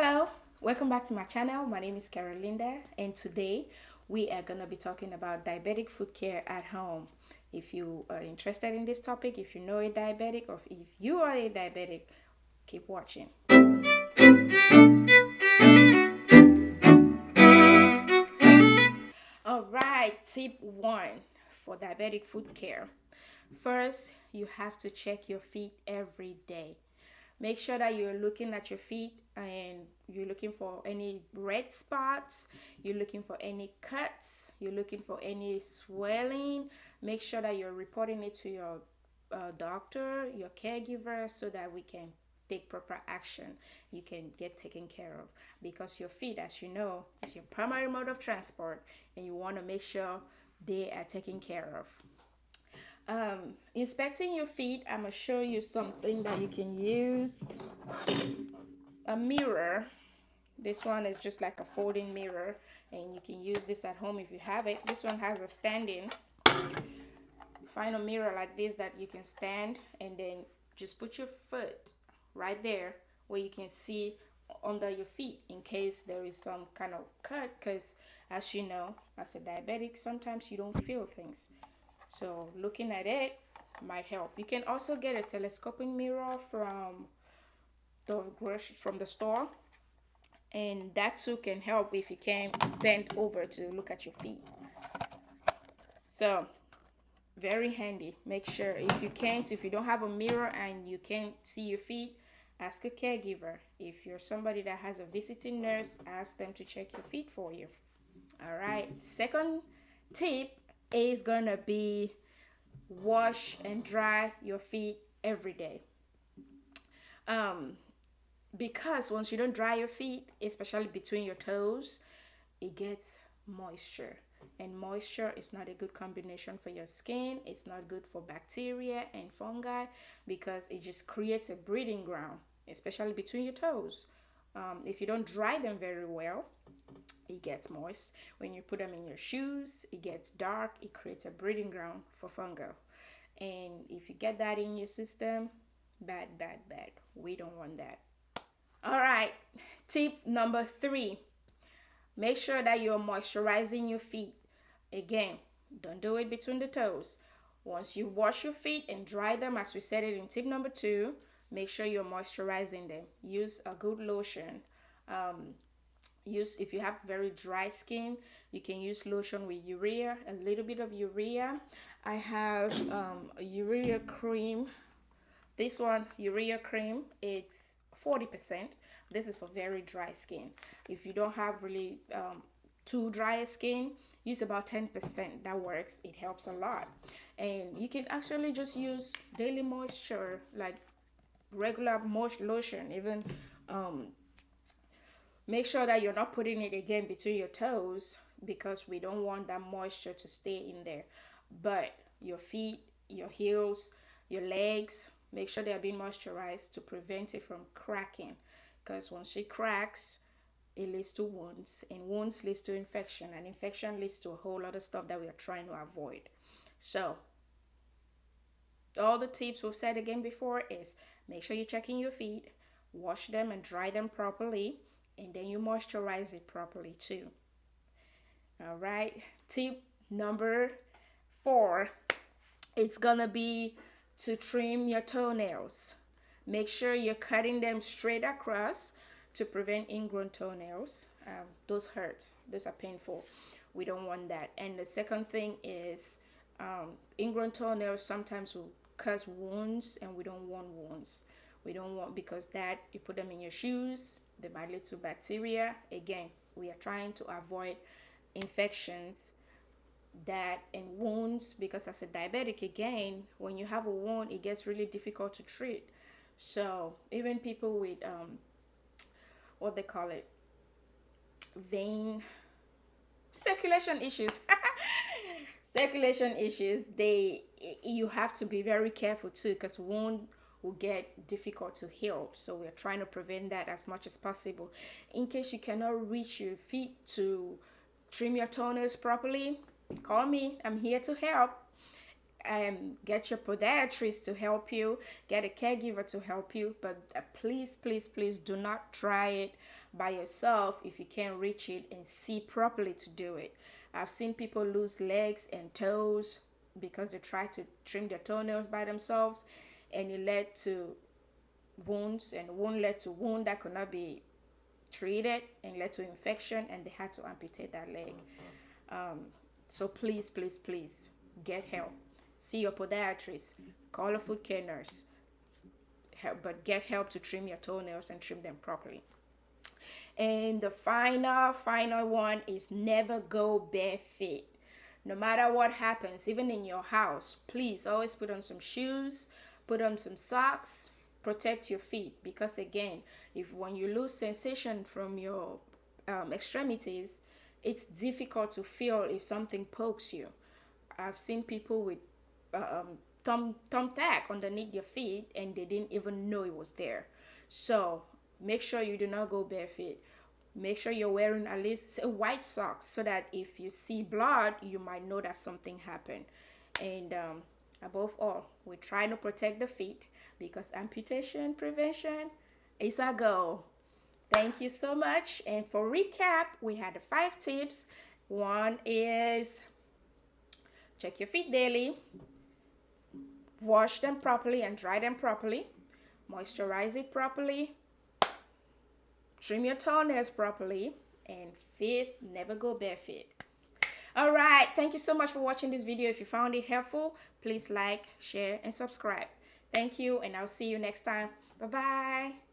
Hello, welcome back to my channel. My name is Carolinda, and today we are going to be talking about diabetic foot care at home. If you are interested in this topic, if you know a diabetic, or if you are a diabetic, keep watching. All right, tip one for diabetic foot care. First, you have to check your feet every day. Make sure that you're looking at your feet and you're looking for any red spots, you're looking for any cuts, you're looking for any swelling. Make sure that you're reporting it to your doctor, your caregiver, so that we can take proper action. You can get taken care of, because your feet, as you know, is your primary mode of transport, and you want to make sure they are taken care of. Inspecting your feet, I'm gonna show you something that you can use. A mirror. This one is just like a folding mirror, and you can use this at home if you have it. This one has a standing. Find a mirror like this that you can stand, and then just put your foot right there where you can see under your feet in case there is some kind of cut, because as you know, as a diabetic, sometimes you don't feel things. So looking at it might help. You can also get a telescoping mirror from the store, and that too can help if you can't bend over to look at your feet. So very handy. Make sure, if you don't have a mirror and you can't see your feet, ask a caregiver. If you're somebody that has a visiting nurse, ask them to check your feet for you. All right, second tip is gonna be wash and dry your feet every day. um because once you don't dry your feet, especially between your toes, it gets moisture, and moisture is not a good combination for your skin. It's not good for bacteria and fungi, because it just creates a breeding ground, especially between your toes. If you don't dry them very well, it gets moist. When you put them in your shoes, it gets dark. It creates a breeding ground for fungi, and if you get that in your system, bad, bad, bad. We don't want that. All right, tip number three, make sure that you're moisturizing your feet. Again, don't do it between the toes. Once you wash your feet and dry them, as we said it in tip number two, make sure you're moisturizing them. Use a good lotion. If you have very dry skin, you can use lotion with urea, a little bit of urea. I have a urea cream. This one, urea cream, it's 40%. This is for very dry skin. If you don't have really too dry skin, use about 10%. That works. It helps a lot. And you can actually just use daily moisture, like regular lotion. Even make sure that you're not putting it again between your toes, because we don't want that moisture to stay in there. But your feet, your heels, your legs, make sure they are being moisturized to prevent it from cracking, because once it cracks, it leads to wounds, and wounds leads to infection, and infection leads to a whole lot of stuff that we are trying to avoid. So all the tips we've said again before is, make sure you're checking your feet, wash them and dry them properly, and then you moisturize it properly too. All right, tip number four, it's gonna be to trim your toenails. Make sure you're cutting them straight across to prevent ingrown toenails. Those hurt, those are painful. We don't want that. And the second thing is, ingrown toenails sometimes will cause wounds, and we don't want wounds. We don't want, because that, you put them in your shoes, they might lead to bacteria. Again, we are trying to avoid infections that and wounds, because as a diabetic, again, when you have a wound, it gets really difficult to treat. So even people with what they call it, vein circulation issues circulation issues, they you have to be very careful too, because wound will get difficult to heal. So we're trying to prevent that as much as possible. In case you cannot reach your feet to trim your toenails properly, call me. I'm here to help. get your podiatrist to help you, get a caregiver to help you, but please, please, please do not try it by yourself if you can't reach it and see properly to do it. I've seen people lose legs and toes because they try to trim their toenails by themselves, and it led to wounds, and wound led to wound that could not be treated and led to infection, and they had to amputate that leg. So please, please, please get help. See your podiatrist, call a foot care nurse, but get help to trim your toenails and trim them properly. And the final one is never go bare feet. No matter what happens, even in your house, please always put on some shoes, put on some socks, protect your feet, because again, if when you lose sensation from your extremities, it's difficult to feel if something pokes you. I've seen people with thumbtack underneath your feet and they didn't even know it was there. So make sure you do not go barefoot. Make sure you're wearing at least white socks so that if you see blood, you might know that something happened. And above all, we try to protect the feet because amputation prevention is our goal. Thank you so much. And for recap, we had the 5 tips. One is check your feet daily, wash them properly and dry them properly, moisturize it properly, trim your toenails properly, and 5th, never go barefoot. All right, thank you so much for watching this video. If you found it helpful, please like, share, and subscribe. Thank you, and I'll see you next time. Bye-bye.